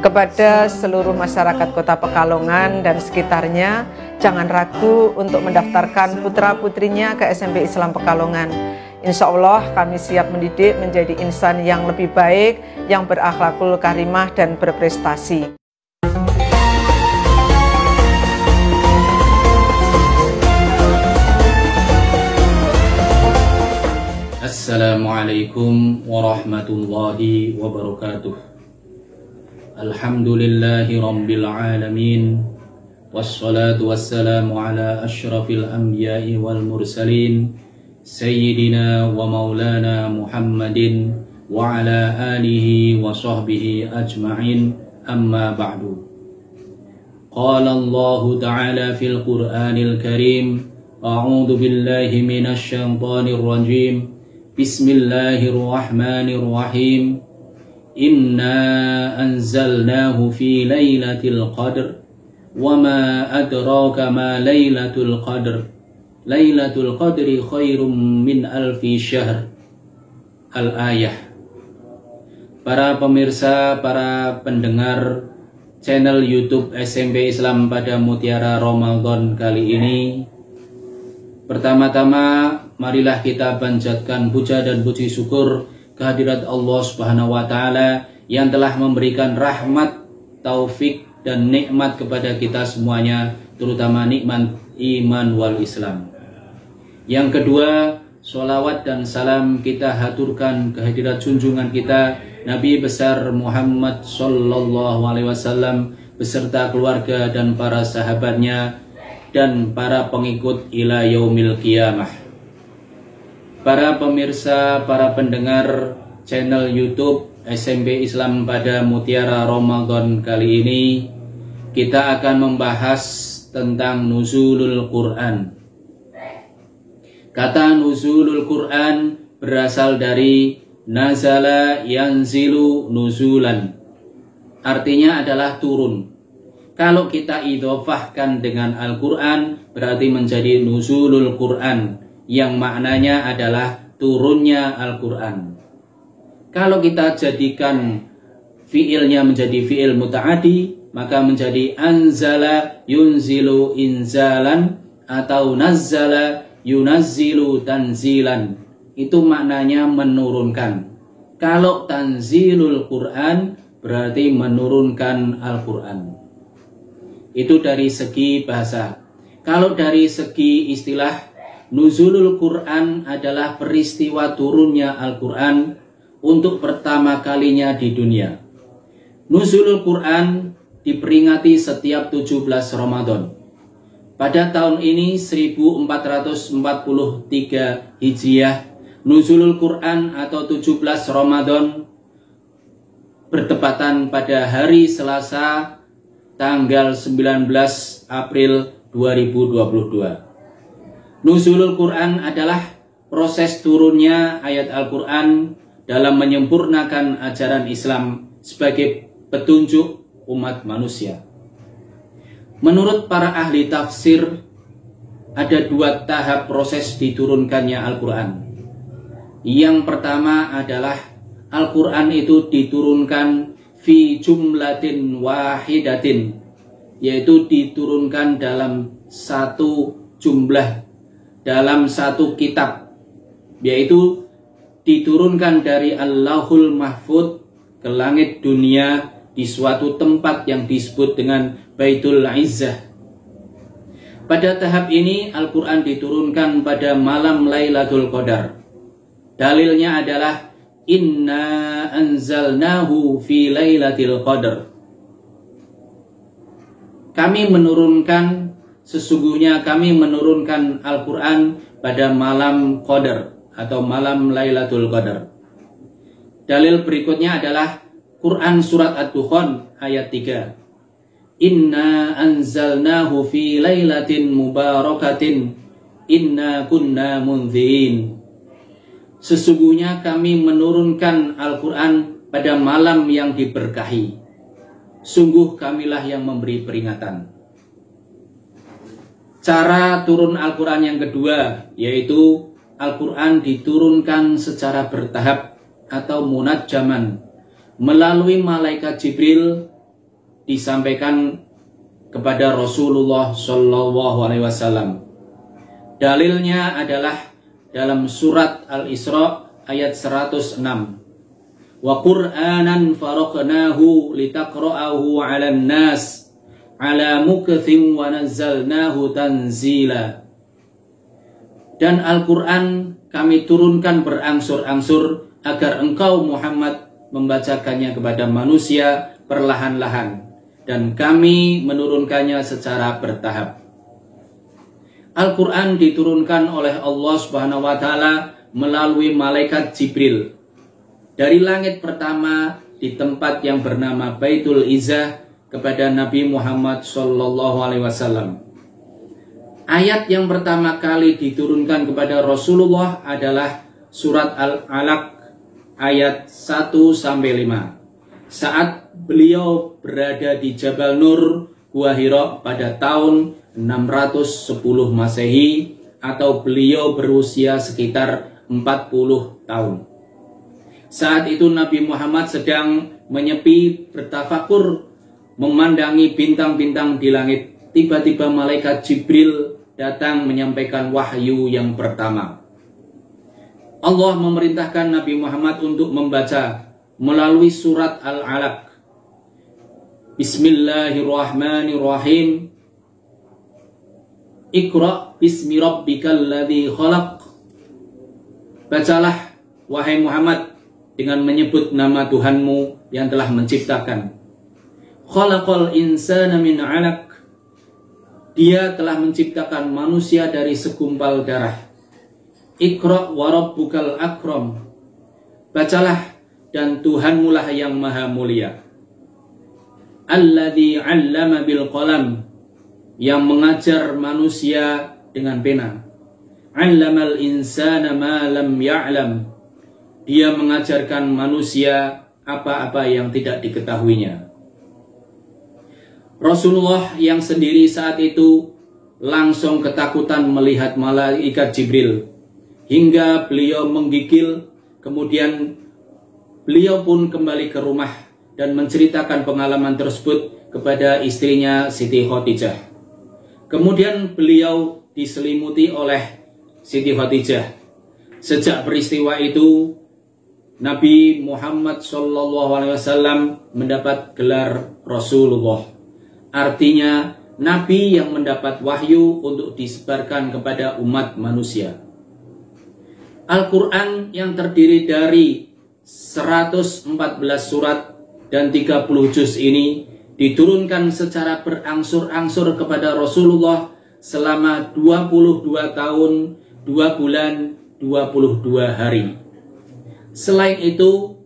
Kepada seluruh masyarakat Kota Pekalongan dan sekitarnya, jangan ragu untuk mendaftarkan putra-putrinya ke SMP Islam Pekalongan. Insya Allah kami siap mendidik menjadi insan yang lebih baik, yang berakhlakul karimah dan berprestasi. Assalamualaikum warahmatullahi wabarakatuh. Alhamdulillahi rabbil alamin, wassalatu wassalamu ala ashrafil anbiya'i wal mursalin, sayyidina wa maulana Muhammadin wa ala alihi wa sahbihi ajma'in, amma ba'du. Qala Allahu ta'ala fil Qur'anil Karim, a'udhu billahi minasy syaithanir rajim, bismillahirrahmanirrahim. Inna anzalnahu fi laylatil qadr wa ma adraka ma laylatul qadr. Laylatul qadri khairum min alfi syahr. Al-ayah. Para pemirsa, para pendengar channel YouTube SMP Islam pada Mutiara Ramadan kali ini, pertama-tama marilah kita panjatkan puja dan puji syukur kehadirat Allah Subhanahu wa Ta'ala yang telah memberikan rahmat, taufik dan nikmat kepada kita semuanya, terutama nikmat iman wal Islam. Yang kedua, sholawat dan salam kita haturkan kehadirat junjungan kita Nabi besar Muhammad Sallallahu Alaihi Wasallam beserta keluarga dan para sahabatnya dan para pengikut ila yaumil qiyamah. Para pemirsa, para pendengar channel YouTube SMP Islam pada Mutiara Ramadan kali ini, kita akan membahas tentang nuzulul Quran. Kata nuzulul Quran berasal dari nazala yanzilu nuzulan. Artinya adalah turun. Kalau kita idhofahkan dengan Al-Quran, berarti menjadi nuzulul Quran, yang maknanya adalah turunnya Al-Quran. Kalau kita jadikan fiilnya menjadi fiil muta'adi, maka menjadi anzala yunzilu inzalan atau nazzala yunazzilu tanzilan. Itu maknanya menurunkan. Kalau tanzilul Quran berarti menurunkan Al-Quran. Itu dari segi bahasa. Kalau dari segi istilah, nuzulul Quran adalah peristiwa turunnya Al-Quran untuk pertama kalinya di dunia. Nuzulul Quran diperingati setiap 17 Ramadan. Pada tahun ini 1443 Hijriah, nuzulul Quran atau 17 Ramadan bertepatan pada hari Selasa tanggal 19 April 2022. Nuzulul Quran adalah proses turunnya ayat Al-Quran dalam menyempurnakan ajaran Islam sebagai petunjuk umat manusia. Menurut para ahli tafsir, ada dua tahap proses diturunkannya Al-Quran. Yang pertama adalah Al-Quran itu diturunkan fi jumlatin wahidatin, yaitu diturunkan dalam satu jumlah, dalam satu kitab, yaitu diturunkan dari Allahul Mahfud ke langit dunia di suatu tempat yang disebut dengan Baitul Izzah. Pada tahap ini Al-Quran diturunkan pada malam Lailatul Qadar. Dalilnya adalah inna anzalnahu fi lailatul qadar. Sesungguhnya kami menurunkan Al-Quran pada malam Qadar atau malam Lailatul Qadar. Dalil berikutnya adalah Quran Surat Ad-Dukhan ayat 3. Inna anzalnahu fi lailatin mubarakatin inna kunna munzirin. Sesungguhnya kami menurunkan Al-Quran pada malam yang diberkahi. Sungguh kamilah yang memberi peringatan. Cara turun Al-Quran yang kedua, yaitu Al-Quran diturunkan secara bertahap atau munajjaman melalui malaikat Jibril disampaikan kepada Rasulullah Shallallahu Alaihi Wasallam. Dalilnya adalah dalam surat Al-Isra ayat 106. Wa Qur'anan faraqnahu litaqra'ahu 'alan nas 'ala mukthin wa nazzalnahu tanzila. Dan Al-Qur'an kami turunkan berangsur-angsur agar engkau Muhammad membacakannya kepada manusia perlahan-lahan, dan kami menurunkannya secara bertahap. Al-Quran diturunkan oleh Allah Subhanahu wa Ta'ala melalui malaikat Jibril dari langit pertama di tempat yang bernama Baitul Izzah kepada Nabi Muhammad Sallallahu Alaihi Wasallam. Ayat yang pertama kali diturunkan kepada Rasulullah adalah surat Al-Alaq ayat 1-5. Saat beliau berada di Jabal Nur, Gua Hira pada tahun 610 Masehi, atau beliau berusia sekitar 40 tahun. Saat itu Nabi Muhammad sedang menyepi bertafakur memandangi bintang-bintang di langit. Tiba-tiba malaikat Jibril datang menyampaikan wahyu yang pertama. Allah memerintahkan Nabi Muhammad untuk membaca melalui surat Al-Alaq. Bismillahirrahmanirrahim. Iqra bismi rabbikal ladzi khalaq. Bacalah wahai Muhammad dengan menyebut nama Tuhanmu yang telah menciptakan. Khalaqal insana min 'alaq. Dia telah menciptakan manusia dari segumpal darah. Iqra wa rabbukal akram. Bacalah, dan Tuhanmu lah yang maha mulia. Alladzi 'allama bil qalam. Yang mengajar manusia dengan pena. 'Allamal insana ma lam ya'lam. Dia mengajarkan manusia apa-apa yang tidak diketahuinya. Rasulullah yang sendiri saat itu langsung ketakutan melihat malaikat Jibril, hingga beliau menggigil. Kemudian beliau pun kembali ke rumah dan menceritakan pengalaman tersebut kepada istrinya Siti Khadijah. Kemudian beliau diselimuti oleh Siti Khadijah. Sejak peristiwa itu, Nabi Muhammad SAW mendapat gelar Rasulullah. Artinya, Nabi yang mendapat wahyu untuk disebarkan kepada umat manusia. Al-Quran yang terdiri dari 114 surat dan 30 juz ini diturunkan secara berangsur-angsur kepada Rasulullah selama 22 tahun, 2 bulan, 22 hari. Selain itu,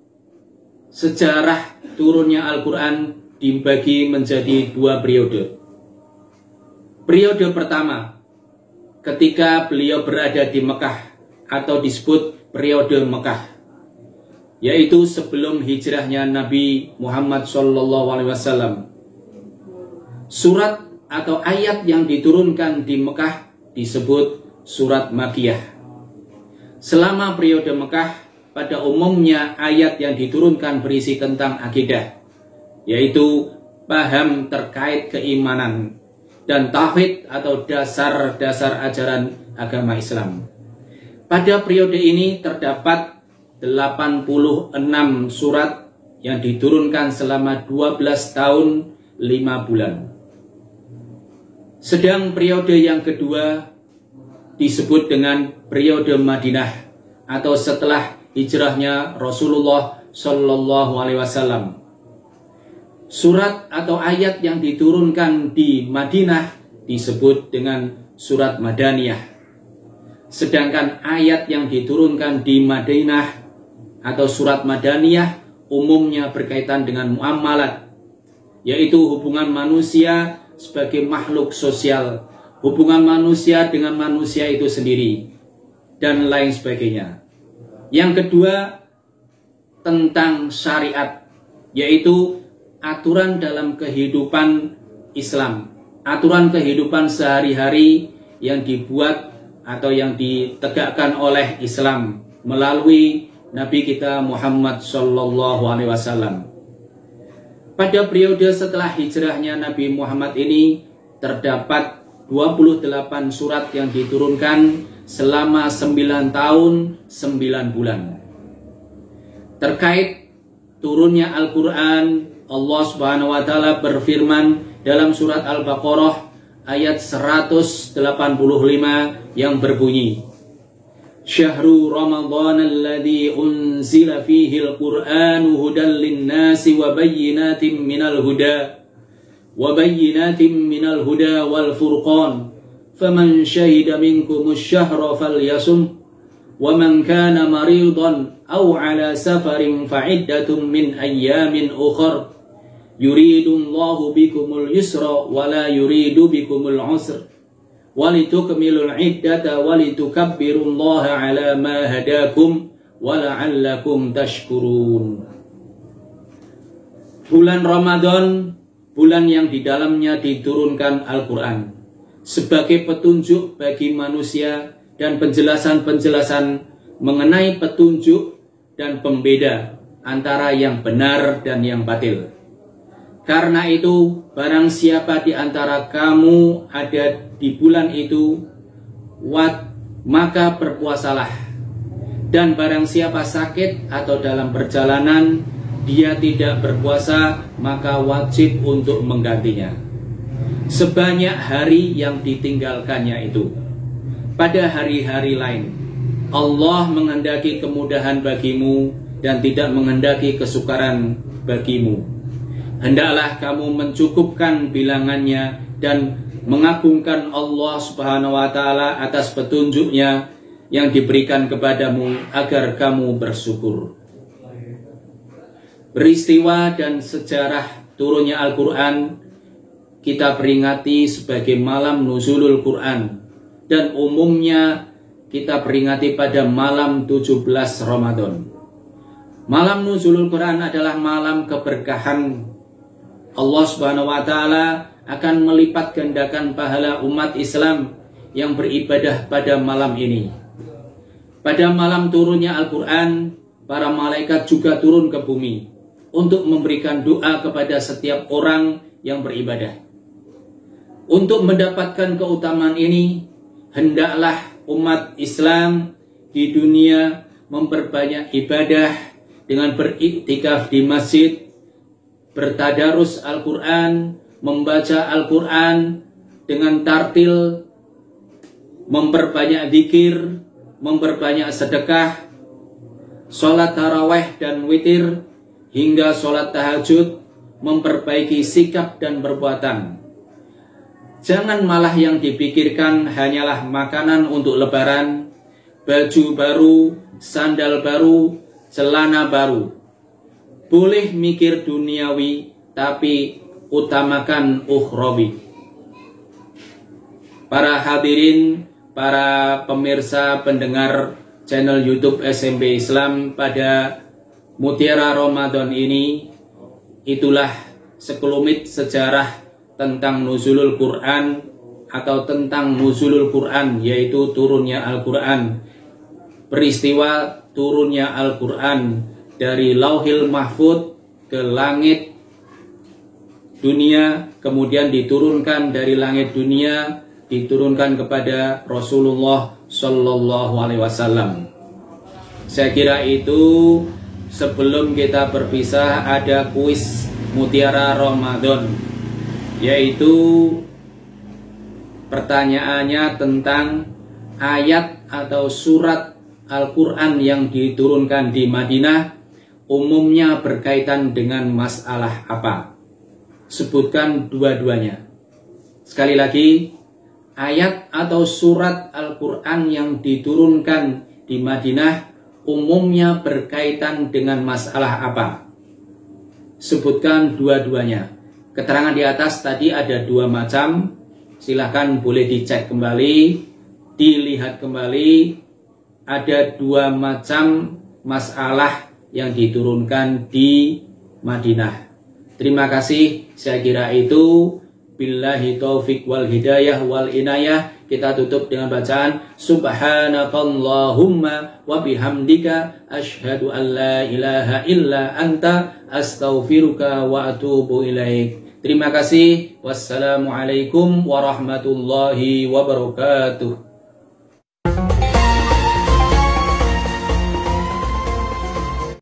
sejarah turunnya Al-Quran dibagi menjadi 2 periode. Periode pertama, ketika beliau berada di Mekah, atau disebut periode Mekah, yaitu sebelum hijrahnya Nabi Muhammad SAW. Surat atau ayat yang diturunkan di Mekah disebut surat Makkiyah. Selama periode Mekah, pada umumnya ayat yang diturunkan berisi tentang akidah, yaitu paham terkait keimanan dan tauhid atau dasar-dasar ajaran agama Islam. Pada periode ini terdapat 86 surat yang diturunkan selama 12 tahun 5 bulan. Sedang periode yang kedua disebut dengan periode Madinah, atau setelah hijrahnya Rasulullah Shallallahu Alaihi Wasallam. Surat atau ayat yang diturunkan di Madinah disebut dengan surat Madaniyah. Sedangkan ayat yang diturunkan di Madinah atau surat Madaniyah umumnya berkaitan dengan muamalat, yaitu hubungan manusia sebagai makhluk sosial, hubungan manusia dengan manusia itu sendiri, dan lain sebagainya. Yang kedua, tentang syariat, yaitu aturan dalam kehidupan Islam, aturan kehidupan sehari-hari yang dibuat atau yang ditegakkan oleh Islam melalui Nabi kita Muhammad Sallallahu Alaihi Wasallam. Pada periode setelah hijrahnya Nabi Muhammad ini terdapat 28 surat yang diturunkan selama 9 tahun 9 bulan. Terkait turunnya Al-Quran, Allah Subhanahu wa Ta'ala berfirman dalam surat Al-Baqarah ayat 185 yang berbunyi, Syahru Ramadhan alladhi unzila fihi al-Qur'anu hudan linnasi wa bayyinatin minal huda wal furqan faman syahida minkumus syahra falyasum wa man kana maridan aw ala safarin fa'iddatun min ayyamin ukhar yuridullahu bikumul yusra wa la yuridu bikumul usra walitukmilul iddata walitukabbirullaha ala ma hadakum wa la'allakum tashkurun. Bulan Ramadan, bulan yang di dalamnya diturunkan Al-Quran sebagai petunjuk bagi manusia dan penjelasan-penjelasan mengenai petunjuk dan pembeda antara yang benar dan yang batil. Karena itu, barang siapa di antara kamu ada di bulan itu, maka berpuasalah. Dan barang siapa sakit atau dalam perjalanan, dia tidak berpuasa, maka wajib untuk menggantinya sebanyak hari yang ditinggalkannya itu. Pada hari-hari lain, Allah menghendaki kemudahan bagimu dan tidak menghendaki kesukaran bagimu. Hendaklah kamu mencukupkan bilangannya dan mengagungkan Allah Subhanahu wa Ta'ala atas petunjuknya yang diberikan kepadamu agar kamu bersyukur. Peristiwa dan sejarah turunnya Al-Quran kita peringati sebagai malam nuzulul Quran, dan umumnya kita peringati pada malam 17 Ramadan. Malam nuzulul Quran adalah malam keberkahan. Allah Subhanahu wa Ta'ala akan melipat gandakan pahala umat Islam yang beribadah pada malam ini. Pada malam turunnya Al-Quran, para malaikat juga turun ke bumi untuk memberikan doa kepada setiap orang yang beribadah. Untuk mendapatkan keutamaan ini, hendaklah umat Islam di dunia memperbanyak ibadah dengan beriktikaf di masjid, bertadarus Al-Quran, membaca Al-Quran dengan tartil, memperbanyak zikir, memperbanyak sedekah, sholat tarawih dan witir, hingga sholat tahajud, memperbaiki sikap dan perbuatan. Jangan malah yang dipikirkan hanyalah makanan untuk lebaran, baju baru, sandal baru, celana baru. Boleh mikir duniawi, tapi utamakan ukhrawi. Para hadirin, para pemirsa pendengar channel YouTube SMP Islam, pada Mutiara Ramadan ini, itulah sekelumit sejarah tentang nuzulul Quran atau tentang nuzulul Quran, yaitu turunnya Al-Quran. Peristiwa turunnya Al-Quran dari Lauhil Mahfud ke langit dunia, kemudian diturunkan dari langit dunia, diturunkan kepada Rasulullah Sallallahu Alaihi Wasallam. Saya kira itu. Sebelum kita berpisah, ada kuis Mutiara Ramadan, yaitu pertanyaannya tentang ayat atau surat Al-Quran yang diturunkan di Madinah umumnya berkaitan dengan masalah apa? Sebutkan dua-duanya. Sekali lagi, ayat atau surat Al-Quran yang diturunkan di Madinah umumnya berkaitan dengan masalah apa? Sebutkan dua-duanya. Keterangan di atas tadi ada dua macam. Silahkan boleh dicek kembali, dilihat kembali. Ada dua macam masalah yang diturunkan di Madinah. Terima kasih. Saya kira itu. Billahi taufiq wal hidayah wal inayah. kita tutup dengan bacaan Subhanakallahumma wa bihamdika asyhadu an la ilaha illa anta astaghfiruka wa atubu ilaik. Terima kasih. Wassalamualaikum warahmatullahi wabarakatuh.